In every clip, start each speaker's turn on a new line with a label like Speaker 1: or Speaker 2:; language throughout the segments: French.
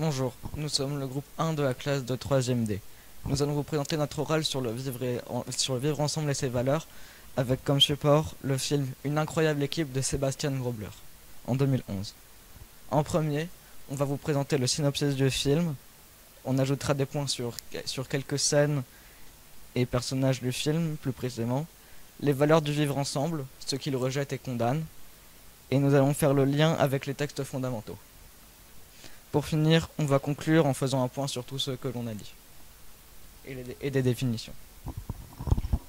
Speaker 1: Bonjour, nous sommes le groupe 1 de la classe de 3e D. Nous allons vous présenter notre oral sur le vivre ensemble et ses valeurs, avec comme support le film Une incroyable équipe de Sébastien Grobler, en 2011. En premier, on va vous présenter le synopsis du film, on ajoutera des points sur quelques scènes et personnages du film, plus précisément, les valeurs du vivre ensemble, ce qu'il rejette et condamne, et nous allons faire le lien avec les textes fondamentaux. Pour finir, on va conclure en faisant un point sur tout ce que l'on a dit et des définitions.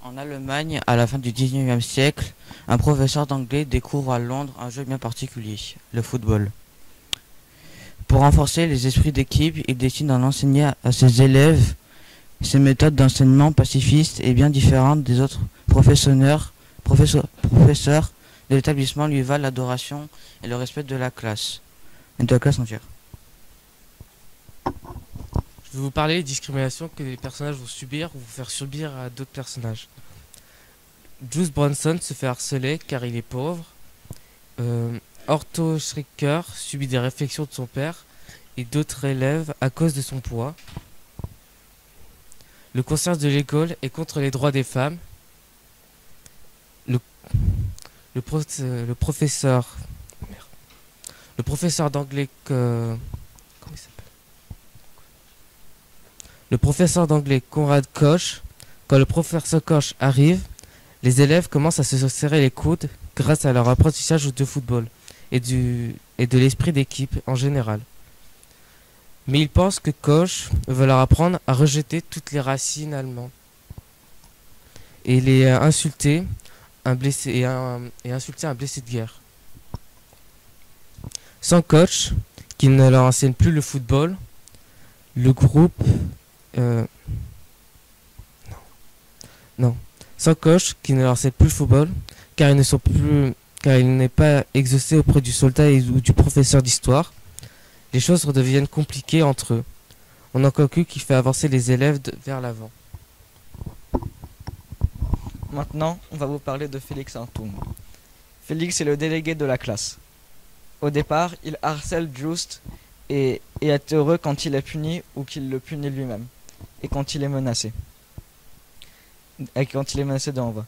Speaker 2: En Allemagne, à la fin du 19e siècle, un professeur d'anglais découvre à Londres un jeu bien particulier, le football. Pour renforcer les esprits d'équipe, il décide d'en enseigner à ses élèves. Ces méthodes d'enseignement pacifistes et bien différentes des autres professeurs de l'établissement lui valent l'adoration et le respect de la classe entière.
Speaker 3: Je vais vous parler des discriminations que les personnages vont subir ou faire subir à d'autres personnages. Jules Bronson se fait harceler car il est pauvre. Orto Schricker subit des réflexions de son père et d'autres élèves à cause de son poids. Le concierge de l'école est contre les droits des femmes. Le professeur d'anglais Le professeur d'anglais Conrad Koch, quand le professeur Koch arrive, les élèves commencent à se serrer les coudes grâce à leur apprentissage de football et de l'esprit d'équipe en général. Mais ils pensent que Koch veut leur apprendre à rejeter toutes les racines allemandes et les insulter insulter un blessé de guerre. Sans Koch, qui ne leur enseigne plus le football, le groupe Sans Koch, qui ne leur enseigne plus le football, car il n'est pas exaucé auprès du soldat ou du professeur d'histoire, les choses redeviennent compliquées entre eux. On a conclu qui fait avancer les élèves vers l'avant.
Speaker 1: Maintenant, on va vous parler de Félix Antoum. Félix est le délégué de la classe. Au départ, il harcèle Just et est heureux quand il est puni ou qu'il le punit lui-même, et quand il est menacé. De renvoi.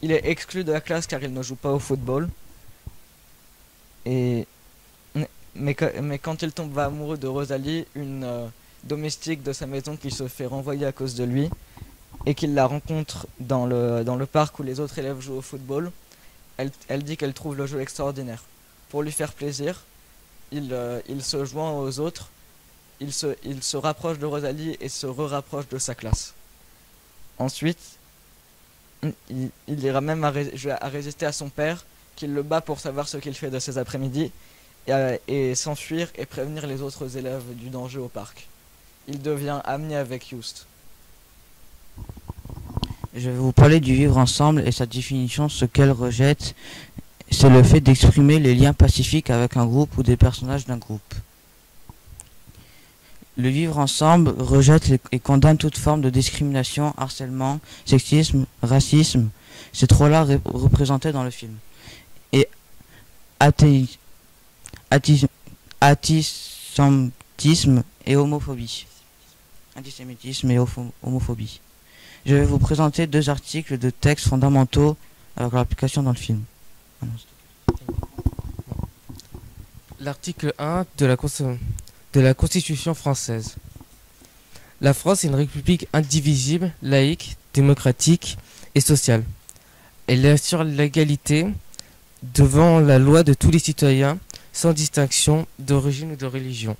Speaker 1: Il est exclu de la classe car il ne joue pas au football. Mais quand il tombe amoureux de Rosalie, une domestique de sa maison qui se fait renvoyer à cause de lui, et qu'il la rencontre dans le parc où les autres élèves jouent au football, elle dit qu'elle trouve le jeu extraordinaire. Pour lui faire plaisir, il se joint aux autres, il se rapproche de Rosalie et se rapproche de sa classe. Ensuite, il ira même à résister à son père, qui le bat pour savoir ce qu'il fait de ses après-midi, et s'enfuir et prévenir les autres élèves du danger au parc. Il devient ami avec Just.
Speaker 2: Je vais vous parler du vivre ensemble et sa définition. Ce qu'elle rejette, c'est le fait d'exprimer les liens pacifiques avec un groupe ou des personnages d'un groupe. Le vivre ensemble rejette et condamne toute forme de discrimination, harcèlement, sexisme, racisme, ces trois-là représentés dans le film. Et antisémitisme et homophobie. Antisémitisme et homophobie. Je vais vous présenter deux articles de textes fondamentaux avec leur application dans le film.
Speaker 3: L'article 1 de la Constitution française. La France est une république indivisible, laïque, démocratique et sociale. Elle assure l'égalité devant la loi de tous les citoyens, sans distinction d'origine ou de religion.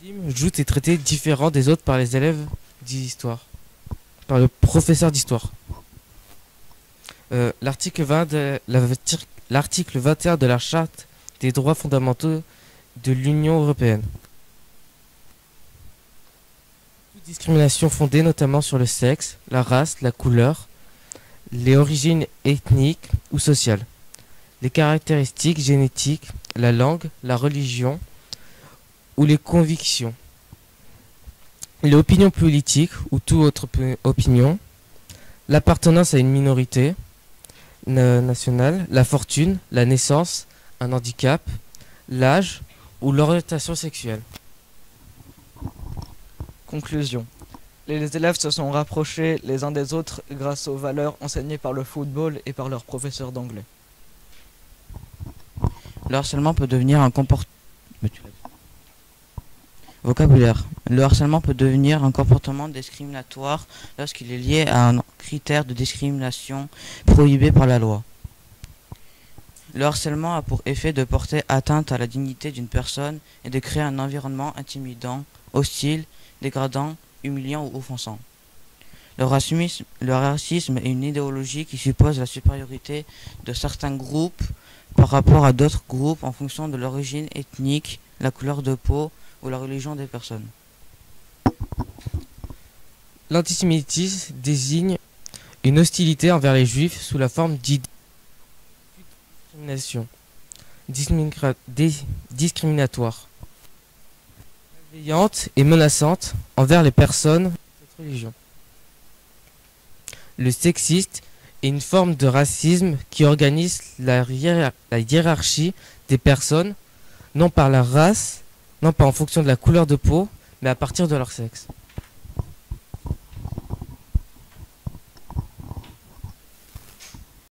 Speaker 3: Le film Just est traité différent des autres par les élèves d'histoire, par le professeur d'histoire. L'article 21 de la Charte des droits fondamentaux de l'Union européenne. Toute discrimination fondée notamment sur le sexe, la race, la couleur, les origines ethniques ou sociales, les caractéristiques génétiques, la langue, la religion ou les convictions, les opinions politiques ou toute autre opinion, l'appartenance à une minorité nationale, la fortune, la naissance, un handicap, l'âge ou l'orientation sexuelle.
Speaker 1: Conclusion. Les élèves se sont rapprochés les uns des autres grâce aux valeurs enseignées par le football et par leurs professeurs d'anglais.
Speaker 2: Le harcèlement peut devenir un comportement. Vocabulaire. Le harcèlement peut devenir un comportement discriminatoire lorsqu'il est lié à un critère de discrimination prohibé par la loi. Le harcèlement a pour effet de porter atteinte à la dignité d'une personne et de créer un environnement intimidant, hostile, dégradant, humiliant ou offensant. Le racisme est une idéologie qui suppose la supériorité de certains groupes par rapport à d'autres groupes en fonction de l'origine ethnique, la couleur de peau ou la religion des personnes.
Speaker 3: L'antisémitisme désigne une hostilité envers les juifs sous la forme discrimination, discriminatoire, malveillante et menaçante envers les personnes de cette religion. Le sexiste est une forme de racisme qui organise la hiérarchie des personnes, non par leur race, non pas en fonction de la couleur de peau, mais à partir de leur sexe.